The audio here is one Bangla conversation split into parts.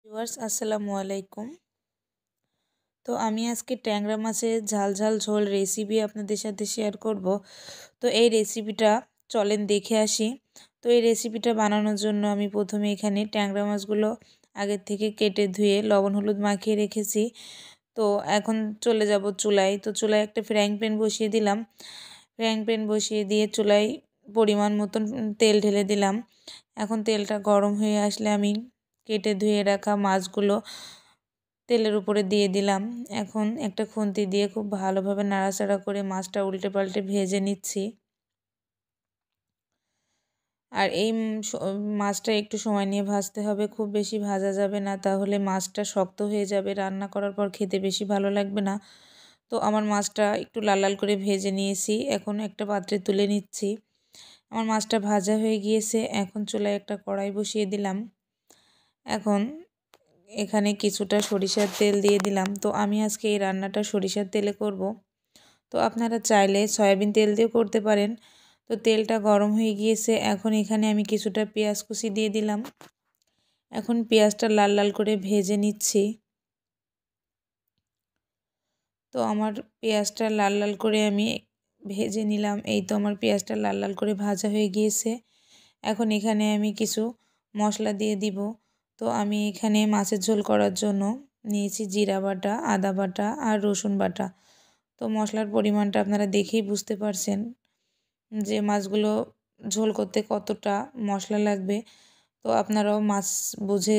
ভিউয়ার্স আসসালামু আলাইকুম। তো আমি আজকে ট্যাংরা মাছের ঝাল ঝাল ঝোল রেসিপি আপনাদের সাথে শেয়ার করব। তো এই রেসিপিটা চলেন দেখে আসি। তো এই রেসিপিটা বানানোর জন্য আমি প্রথমে এখানে ট্যাংরা মাছগুলো আগের থেকে কেটে ধুয়ে লবণ হলুদ মাখিয়ে রেখেছি। তো এখন চলে যাব চুলায়। তো চুলায় একটা ফ্রাইং প্যান বসিয়ে দিলাম। ফ্রাইং প্যান বসিয়ে দিয়ে চুলায় পরিমাণ মতন তেল ঢেলে দিলাম। এখন তেলটা গরম হয়ে আসলে আমি কেটে ধুয়ে রাখা মাছগুলো তেলের উপরে দিয়ে দিলাম। এখন একটা খুন্তি দিয়ে খুব ভালোভাবে নাড়াচাড়া করে মাছটা উল্টে পাল্টে ভেজে নিচ্ছি। আর এই মাছটা একটু সময় নিয়ে ভাজতে হবে, খুব বেশি ভাজা যাবে না, তাহলে মাছটা শক্ত হয়ে যাবে, রান্না করার পর খেতে বেশি ভালো লাগবে না। তো আমার মাছটা একটু লাল লাল করে ভেজে নিয়েছি, এখন একটা পাত্রে তুলে নিচ্ছি। আমার মাছটা ভাজা হয়ে গিয়েছে, এখন চুলায় একটা কড়াই বসিয়ে দিলাম। এখন এখানে কিছুটা সরিষার তেল দিয়ে দিলাম। তো আমি আজকে এই রান্নাটা সরিষার তেলে করব। তো আপনারা চাইলে সয়াবিন তেল দিয়েও করতে পারেন। তো তেলটা গরম হয়ে গিয়েছে, এখন এখানে আমি কিছুটা পেঁয়াজ কুচি দিয়ে দিলাম। এখন পেঁয়াজটা লাল লাল করে ভেজে নিচ্ছি। তো আমার পেঁয়াজটা লাল লাল করে আমি ভেজে নিলাম। এই তো আমার পেঁয়াজটা লাল লাল করে ভাজা হয়ে গিয়েছে। এখন এখানে আমি কিছু মশলা দিয়ে দিব। তো আমি এখানে মাছের ঝোল করার জন্য নিয়েছি জিরা বাটা, আদা বাটা আর রসুন বাটা। তো মশলার পরিমাণটা আপনারা দেখেই বুঝতে পারছেন যে মাছগুলো ঝোল করতে কতটা মশলা লাগবে। তো আপনারাও মাছ বুঝে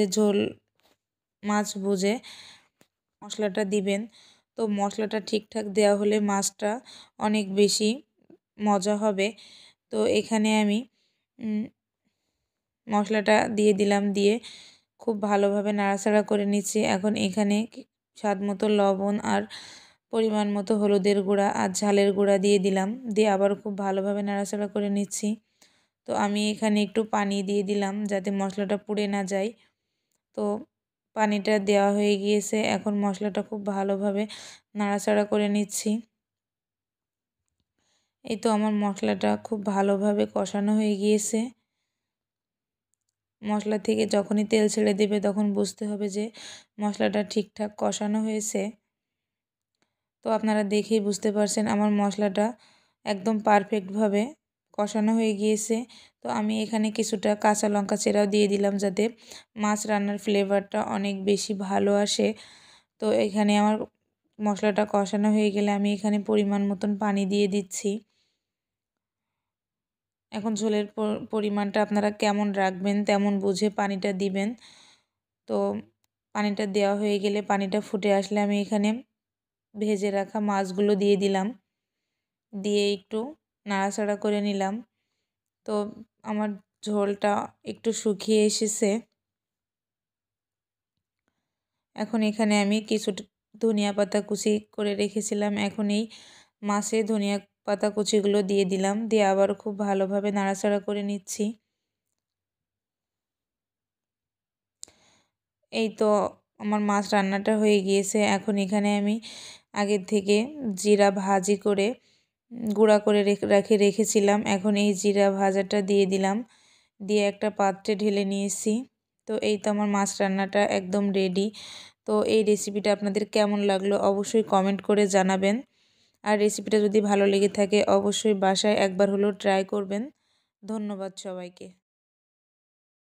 মশলাটা দিবেন। তো মশলাটা ঠিকঠাক দেওয়া হলে মাছটা অনেক বেশি মজা হবে। তো এখানে আমি মশলাটা দিয়ে দিলাম, দিয়ে খুব ভালোভাবে নাড়াচাড়া করে নিচ্ছি। এখন এখানে স্বাদ মতো লবণ আর পরিমাণ মতো হলুদের গুঁড়া আর ঝালের গুঁড়া দিয়ে দিলাম, দিয়ে আবার খুব ভালোভাবে নাড়াচাড়া করে নিচ্ছি। তো আমি এখানে একটু পানি দিয়ে দিলাম যাতে মশলাটা পুড়ে না যায়। তো পানিটা দেওয়া হয়ে গিয়েছে, এখন মশলাটা খুব ভালোভাবে নাড়াচাড়া করে নিচ্ছি। এই তো আমার মশলাটা খুব ভালোভাবে কষানো হয়ে গিয়েছে। মশলা থেকে যখনই তেল ছেড়ে দেবে তখন বুঝতে হবে যে মশলাটা ঠিকঠাক কষানো হয়েছে। তো আপনারা দেখেই বুঝতে পারছেন আমার মশলাটা একদম পারফেক্টভাবে কষানো হয়ে গিয়েছে। তো আমি এখানে কিছুটা কাঁচা লঙ্কা চেরাও দিয়ে দিলাম যাতে মাছ রান্নার ফ্লেভারটা অনেক বেশি ভালো আসে। তো এখানে আমার মশলাটা কষানো হয়ে গেলে আমি এখানে পরিমাণ মতন পানি দিয়ে দিচ্ছি। এখন ঝোলের পরিমাণটা আপনারা কেমন রাখবেন তেমন বুঝে পানিটা দিবেন। তো পানিটা দেওয়া হয়ে গেলে পানিটা ফুটে আসলে আমি এখানে ভেজে রাখা মাছগুলো দিয়ে দিলাম, দিয়ে একটু নাড়াচাড়া করে নিলাম। তো আমার ঝোলটা একটু শুকিয়ে এসেছে। এখন এখানে আমি কিছুটা ধনিয়া পাতা কুচি করে রেখেছিলাম, এখন এই মাছে ধনিয়া পাতা কুচিগুলো দিয়ে দিলাম, দিয়ে আবার খুব ভালোভাবে নাড়াচাড়া করে নিচ্ছি। এই তো আমার মাছ রান্নাটা হয়ে গিয়েছে। এখন এখানে আমি আগের থেকে জিরা ভাজি করে গুঁড়া করে রেখেছিলাম, এখন এই জিরা ভাজাটা দিয়ে দিলাম, দিয়ে একটা পাত্রে ঢেলে নিয়েছি। তো এই তো আমার মাছ রান্নাটা একদম রেডি। তো এই রেসিপিটা আপনাদের কেমন লাগলো অবশ্যই কমেন্ট করে জানাবেন। আর রেসিপিটা যদি ভালো লেগে থাকে অবশ্যই বাসায় একবার হলেও ট্রাই করবেন। ধন্যবাদ সবাইকে।